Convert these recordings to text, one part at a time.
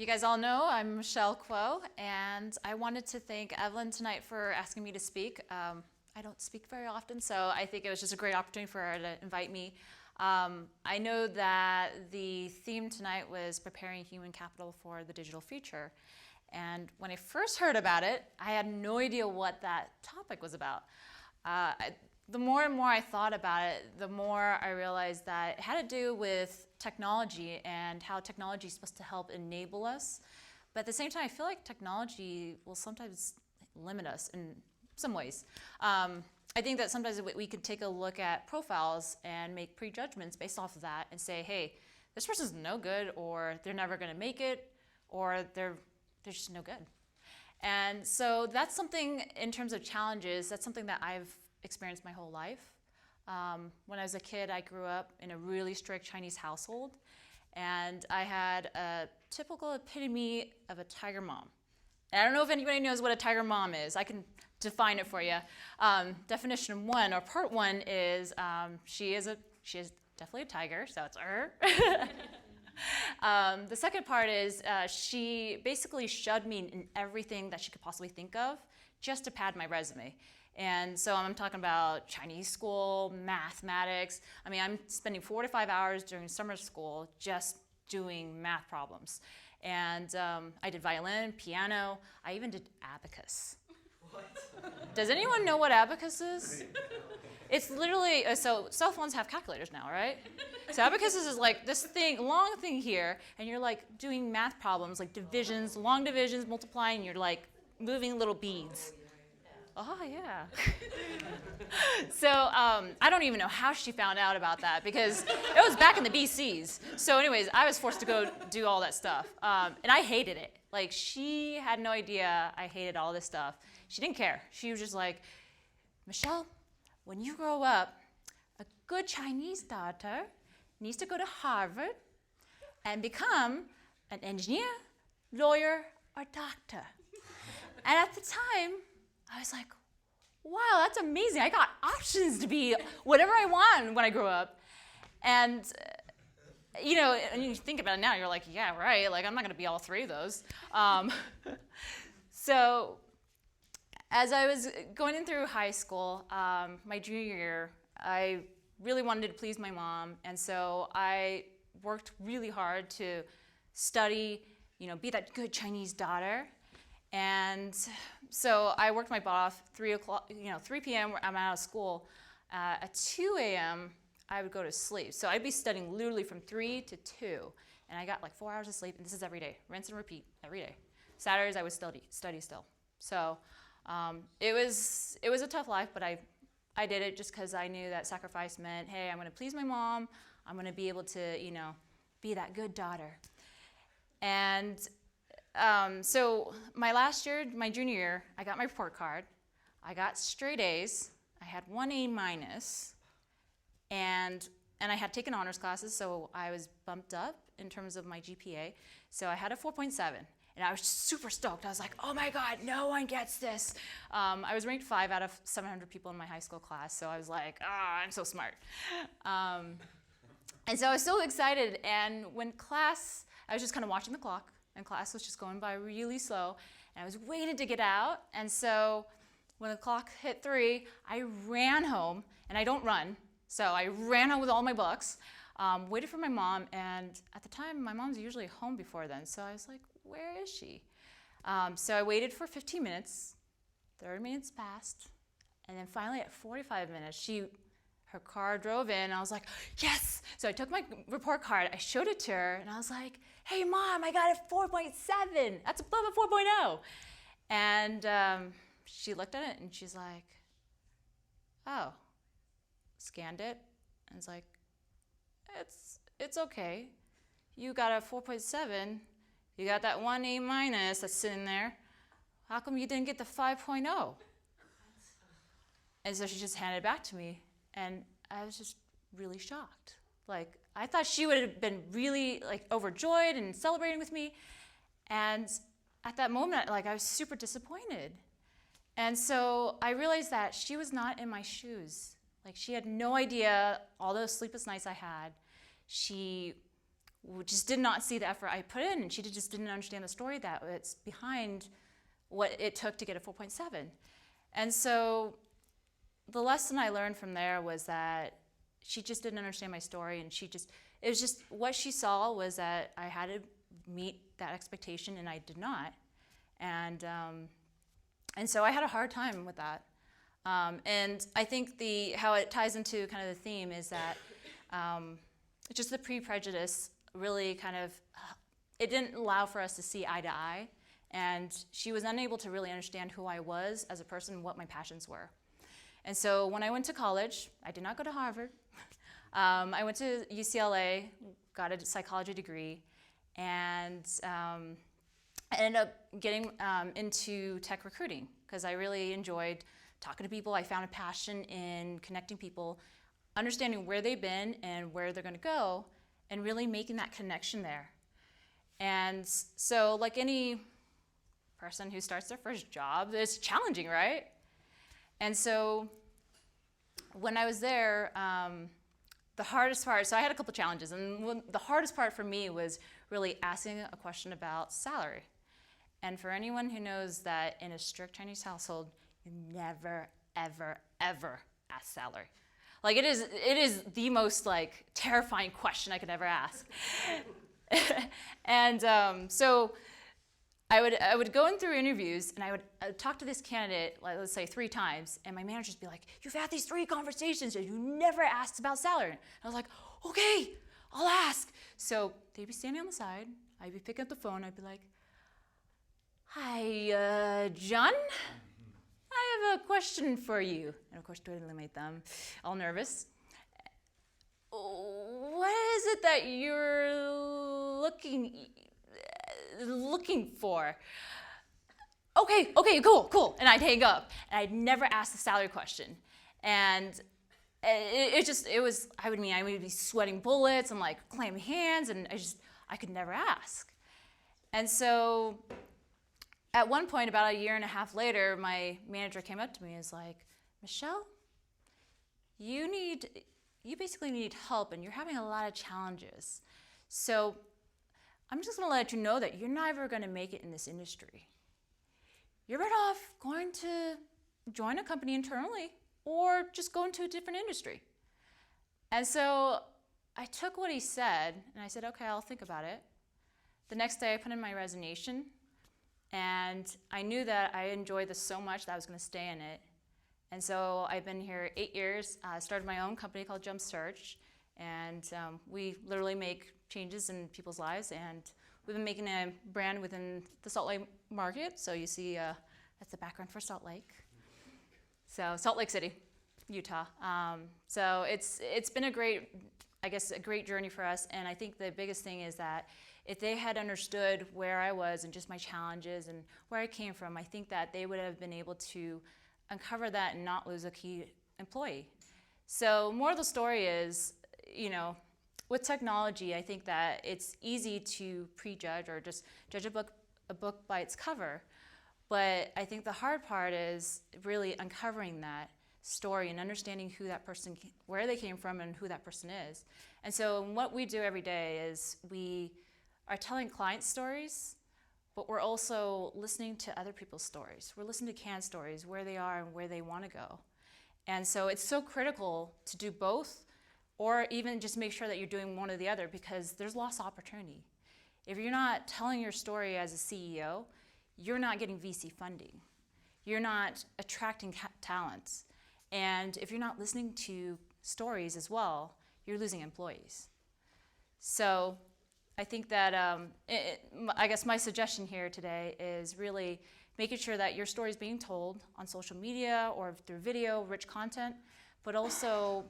guys all know, I'm Michelle Kuo, and I wanted to thank Evelyn tonight for asking me to speak. I don't speak very often, so I think it was just a great opportunity for her to invite me. I know that the theme tonight was preparing human capital for the digital future. And when I first heard about it, I had no idea what that topic was about. The more and more I thought about it, the more I realized that it had to do with technology and how technology is supposed to help enable us. But at the same time, I feel like technology will sometimes limit us in some ways. I think that sometimes we could take a look at profiles and make prejudgments based off of that and say, hey, this person's no good, or they're never going to make it, or they're just no good. And so that's something, in terms of challenges, that's something that I've experienced my whole life. When I was a kid, I grew up in a really strict Chinese household, and I had a typical epitome of a tiger mom. And I don't know if anybody knows what a tiger mom is. I can define it for you. Definition one, or part one, is she is definitely a tiger, so it's her. The second part is she basically shoved me in everything that she could possibly think of just to pad my resume. And so I'm talking about Chinese school, mathematics. I mean, I'm spending 4 to 5 hours during summer school just doing math problems. And I did violin, piano. I even did abacus. What? Does anyone know what abacus is? It's literally, so cell phones have calculators now, right? So abacus is like this thing, long thing here, and you're like doing math problems, like divisions, long divisions, multiplying, you're like moving little beads. Oh, yeah. So I don't even know how she found out about that, because it was back in the BCs. So anyways, I was forced to go do all that stuff. And I hated it. Like, she had no idea I hated all this stuff. She didn't care. She was just like, Michelle, when you grow up, a good Chinese daughter needs to go to Harvard and become an engineer, lawyer, or doctor. And at the time, I was like, wow, that's amazing. I got options to be whatever I want when I grow up. And, you know, and you think about it now, you're like, yeah, right. Like, I'm not going to be all three of those. So as I was going in through high school, my junior year, I really wanted to please my mom. And so I worked really hard to study, you know, be that good Chinese daughter. And so I worked my butt off. 3 p.m. I'm out of school. At 2 a.m. I would go to sleep. So I'd be studying literally from 3 to 2, and I got like 4 hours of sleep. And this is every day, rinse and repeat every day. Saturdays I would study still. So it was a tough life, but I did it just because I knew that sacrifice meant, hey, I'm going to please my mom. I'm going to be able to, you know, be that good daughter. And so my last year, my junior year, I got my report card. I got straight A's. I had 1 A minus, and I had taken honors classes, so I was bumped up in terms of my GPA. So I had a 4.7, and I was super stoked. I was like, oh my God, no one gets this. I was ranked 5 out of 700 people in my high school class, so I was like, I'm so smart. And so I was so excited, and when class, I was just kind of watching the clock. And class was just going by really slow, and I was waiting to get out. And so when the clock hit 3, I ran home, and I don't run, so I ran home with all my books, waited for my mom, and at the time, my mom's usually home before then, so I was like, where is she? So I waited for 15 minutes, 30 minutes passed, and then finally at 45 minutes, her car drove in, and I was like, yes! So I took my report card, I showed it to her, and I was like, hey, Mom, I got a 4.7. That's above a 4.0. And she looked at it, and she's like, oh. Scanned it, and was like, it's okay. You got a 4.7. You got that 1 A minus that's sitting there. How come you didn't get the 5.0? And so she just handed it back to me. And I was just really shocked. Like, I thought she would have been really like overjoyed and celebrating with me. And at that moment, like, I was super disappointed. And so I realized that she was not in my shoes. Like, she had no idea all those sleepless nights I had. She just did not see the effort I put in, and she just didn't understand the story that it's behind what it took to get a 4.7. And so the lesson I learned from there was that she just didn't understand my story, and it was just what she saw was that I had to meet that expectation, and I did not. And so I had a hard time with that. And I think how it ties into kind of the theme is that just the pre-prejudice really kind of, it didn't allow for us to see eye to eye. And she was unable to really understand who I was as a person, what my passions were. And so when I went to college, I did not go to Harvard. I went to UCLA, got a psychology degree, and I ended up getting into tech recruiting because I really enjoyed talking to people. I found a passion in connecting people, understanding where they've been and where they're going to go, and really making that connection there. And so like any person who starts their first job, it's challenging, right? And so when I was there, the hardest part, so I had a couple challenges, and the hardest part for me was really asking a question about salary. And for anyone who knows that in a strict Chinese household, you never, ever, ever ask salary. Like it is the most like terrifying question I could ever ask. And so I would go in through interviews, and I would talk to this candidate, like, let's say 3 times, and my managers would be like, "You've had these 3 conversations and you never asked about salary." And I was like, "Okay, I'll ask." So they'd be standing on the side, I'd be picking up the phone, I'd be like, "Hi, John, I have a question for you." And of course, totally made them all nervous. "What is it that you're looking for?" Okay, cool. And I'd hang up, and I'd never ask the salary question. And I would be sweating bullets and like clamming hands, and I could never ask. And so at one point, about a year and a half later, my manager came up to me and was like, "Michelle, you basically need help, and you're having a lot of challenges. So I'm just going to let you know that you're never going to make it in this industry. You're better off going to join a company internally or just go into a different industry." And so I took what he said, and I said, "Okay, I'll think about it." The next day I put in my resignation, and I knew that I enjoyed this so much that I was going to stay in it. And so I've been here 8 years. I started my own company called JumpSearch, and we literally make changes in people's lives, and we've been making a brand within the Salt Lake market. So you see that's the background for Salt Lake. So Salt Lake City, Utah. So it's been a great journey for us, and I think the biggest thing is that if they had understood where I was and just my challenges and where I came from, I think that they would have been able to uncover that and not lose a key employee. So more of the story is, with technology, I think that it's easy to prejudge or just judge a book by its cover. But I think the hard part is really uncovering that story and understanding who that person, where they came from, and who that person is. And so what we do every day is we are telling client stories, but we're also listening to other people's stories. We're listening to canned stories, where they are and where they want to go. And so it's so critical to do both, or even just make sure that you're doing one or the other, because there's lost opportunity. If you're not telling your story as a CEO, you're not getting VC funding. You're not attracting talent. And if you're not listening to stories as well, you're losing employees. So I think that, I guess my suggestion here today is really making sure that your story is being told on social media or through video, rich content, but also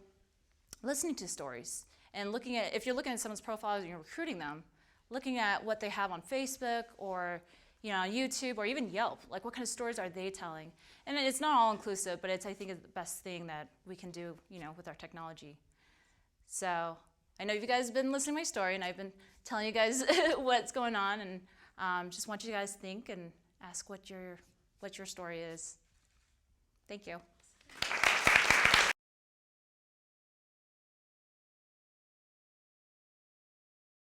listening to stories and if you're looking at someone's profiles and you're recruiting them, looking at what they have on Facebook or on YouTube or even Yelp, like what kind of stories are they telling? And it's not all inclusive, but I think it's the best thing that we can do, with our technology. So I know you guys have been listening to my story, and I've been telling you guys what's going on, and just want you guys to think and ask what your story is. Thank you.